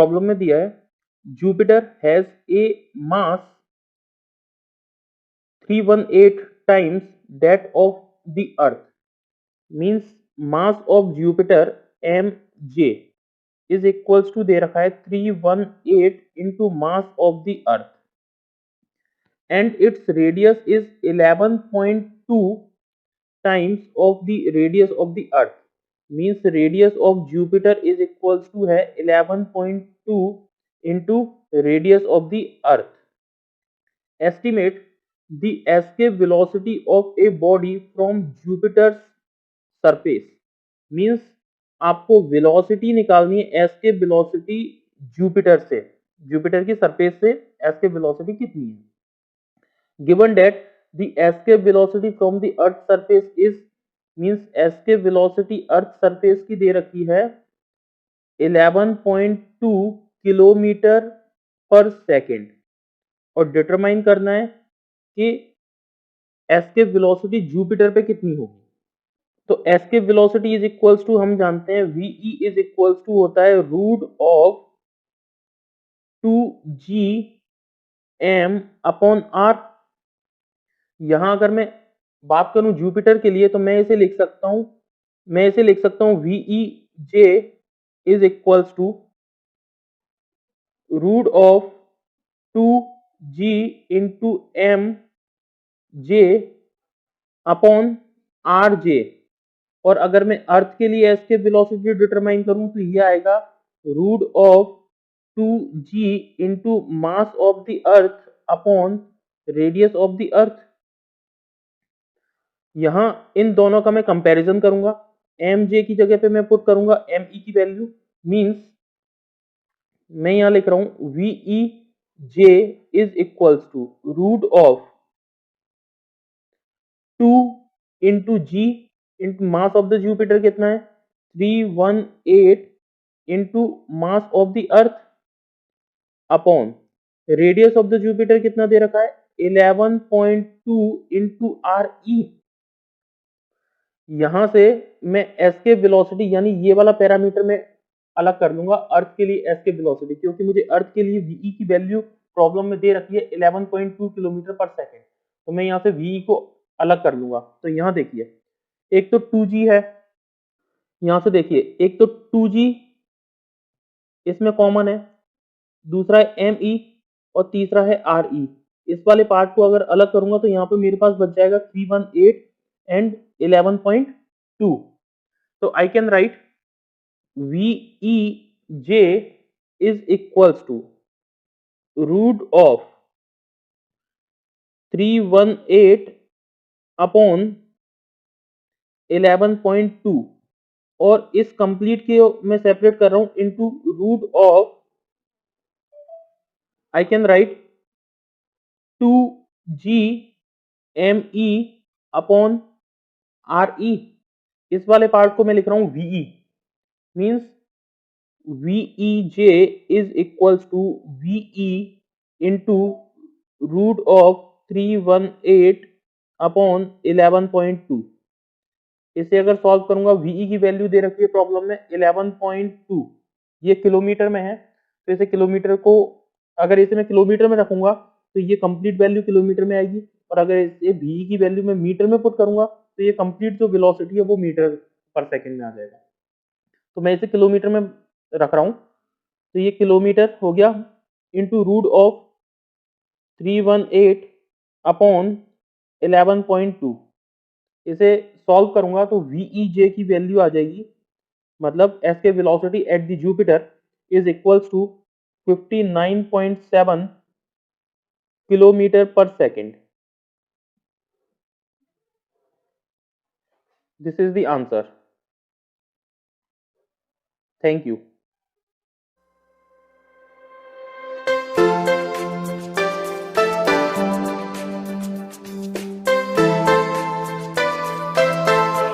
Problem में दिया है Jupiter has a mass 318 times that of the earth, means mass of Jupiter mj is equals to दे रखा है 318 into mass of the earth and its radius is 11.2 times of the radius of the earth, means radius of Jupiter is equals to है 11.2 into radius of the earth. Estimate the escape velocity of a body from Jupiter's surface, means आपको velocity निकालनी है, escape velocity Jupiter से, Jupiter की surface से escape velocity कितनी है। Given that the escape velocity from the earth surface is, means escape velocity earth surface की दे रखी है 11.2 किलोमीटर पर सेकेंड, और डिटरमाइन करना है कि एस्केप वेलोसिटी जुपिटर पे कितनी होगी। तो escape velocity is equals to, हम जानते हैं वीई इज इक्वल्स टू होता है root of 2g m upon R. यहां अगर मैं बात करूं जुपिटर के लिए तो मैं इसे लिख सकता हूं VE J is equals to root of 2g into M J upon R J. और अगर मैं अर्थ के लिए एस्केप वेलोसिटी डिटरमाइन करूं तो ये आएगा root of 2g into mass of the earth upon radius of the earth. यहां इन दोनों का मैं कंपैरिजन करूंगा, एम जे की जगह पे मैं पुट करूंगा एम ई की वैल्यू, मींस मैं यहां लिख रहा हूं VE J is equals to root of 2 into G into mass of the Jupiter कितना है 318 into mass of the earth upon radius of the Jupiter कितना दे रखा है 11.2 इंटू आर ई। यहां से मैं एस्केप वेलोसिटी यानी ये वाला पैरामीटर में अलग कर लूंगा अर्थ के लिए एस्केप वेलोसिटी, क्योंकि मुझे अर्थ के लिए वीई की वैल्यू प्रॉब्लम में दे रखी है 11.2 किलोमीटर पर सेकेंड, तो मैं यहां से वीई को अलग कर लूंगा। तो यहां देखिए एक तो 2g है, यहां से देखिए एक तो 2g इसमें कॉमन है, दूसरा है एम ई और तीसरा है आर ई। इस वाले पार्ट को अगर अलग करूंगा तो यहाँ पे मेरे पास बच जाएगा 318 एंड 11.2। तो I can write VE J is equals to root of 318 upon 11.2, और इस कंप्लीट के मैं सेपरेट कर रहा हूं into root of, I can write 2g me upon R E. इस वाले पार्ट को मैं लिख रहा हूं VE, means VE J is equals to VE into root of 318 upon 11.2। इसे अगर सॉल्व करूंगा वीई की वैल्यू दे रखी है प्रॉब्लम में 11.2, ये किलोमीटर में है, तो इसे किलोमीटर को अगर इसे मैं किलोमीटर में रखूंगा तो ये कंप्लीट वैल्यू किलोमीटर में आएगी, और अगर इसे वी की वैल्यू में मीटर में पुट करूंगा तो ये कंप्लीट जो वेलोसिटी है वो मीटर पर सेकंड में आ जाएगा। तो मैं इसे किलोमीटर में रख रहा हूं, तो ये किलोमीटर हो गया इंटू रूट ऑफ 318 अपॉन 11.2। इसे सॉल्व करूंगा तो वीई जे की वैल्यू आ जाएगी, मतलब एस्के velocity at the Jupiter is equals to 59.7 kilometre per second. This is the answer. Thank you.